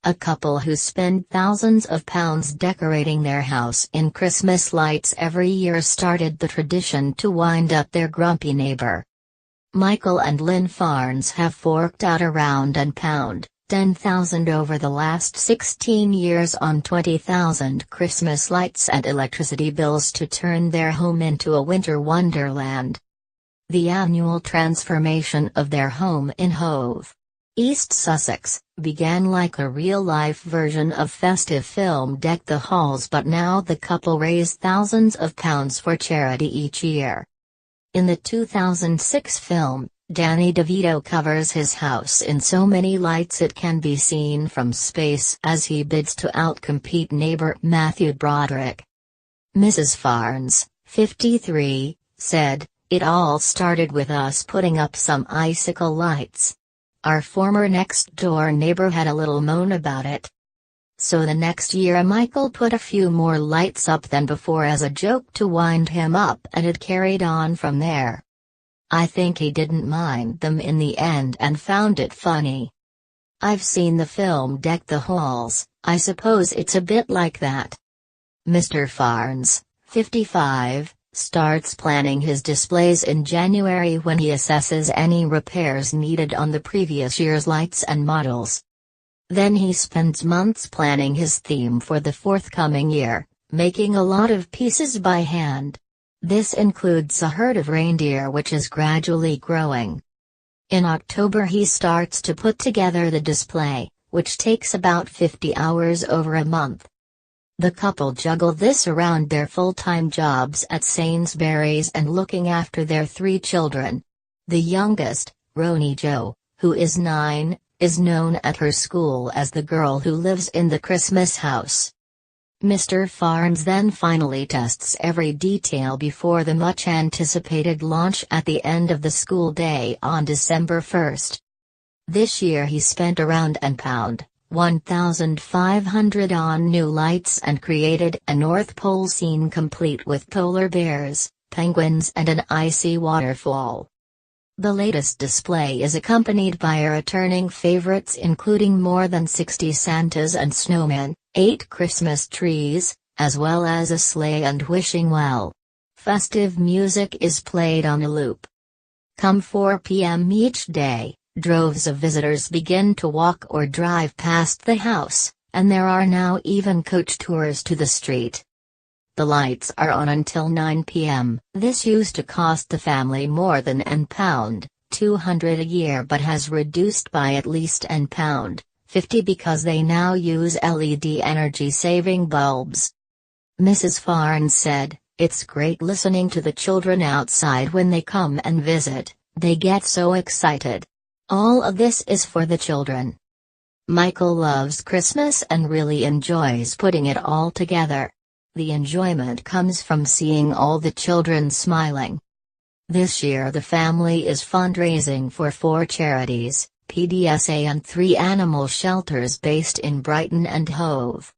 A couple who spend thousands of pounds decorating their house in Christmas lights every year started the tradition to wind up their grumpy neighbor. Michael and Lyn Farnes have forked out around £10,000 over the last 16 years on 20,000 Christmas lights and electricity bills to turn their home into a winter wonderland. The annual transformation of their home in Hove, East Sussex, began like a real-life version of festive film Deck the Halls, but now the couple raise thousands of pounds for charity each year. In the 2006 film, Danny DeVito covers his house in so many lights it can be seen from space as he bids to outcompete neighbor Matthew Broderick. Mrs. Farnes, 53, said, "It all started with us putting up some icicle lights. Our former next-door neighbor had a little moan about it. So the next year Michael put a few more lights up than before as a joke to wind him up, and it carried on from there. I think he didn't mind them in the end and found it funny. I've seen the film Deck the Halls, I suppose it's a bit like that." Mr. Farnes, 55, starts planning his displays in January when he assesses any repairs needed on the previous year's lights and models. Then he spends months planning his theme for the forthcoming year, making a lot of pieces by hand. This includes a herd of reindeer which is gradually growing. In October he starts to put together the display, which takes about 50 hours over a month. The couple juggle this around their full-time jobs at Sainsbury's and looking after their 3 children. The youngest, Roni Jo, who is 9, is known at her school as the girl who lives in the Christmas house. Mr. Farnes then finally tests every detail before the much-anticipated launch at the end of the school day on December 1st. This year he spent around £1,500 on new lights and created a North Pole scene complete with polar bears, penguins and an icy waterfall. The latest display is accompanied by returning favorites including more than 60 Santas and snowmen, 8 Christmas trees, as well as a sleigh and wishing well. Festive music is played on a loop. Come 4 p.m. each day, droves of visitors begin to walk or drive past the house, and there are now even coach tours to the street. The lights are on until 9 p.m. This used to cost the family more than £200 a year but has reduced by at least £50 because they now use LED energy-saving bulbs. Mrs. Farnes said, "It's great listening to the children outside when they come and visit, they get so excited. All of this is for the children." Michael loves Christmas and really enjoys putting it all together. The enjoyment comes from seeing all the children smiling. This year the family is fundraising for 4 charities, PDSA and 3 animal shelters based in Brighton and Hove.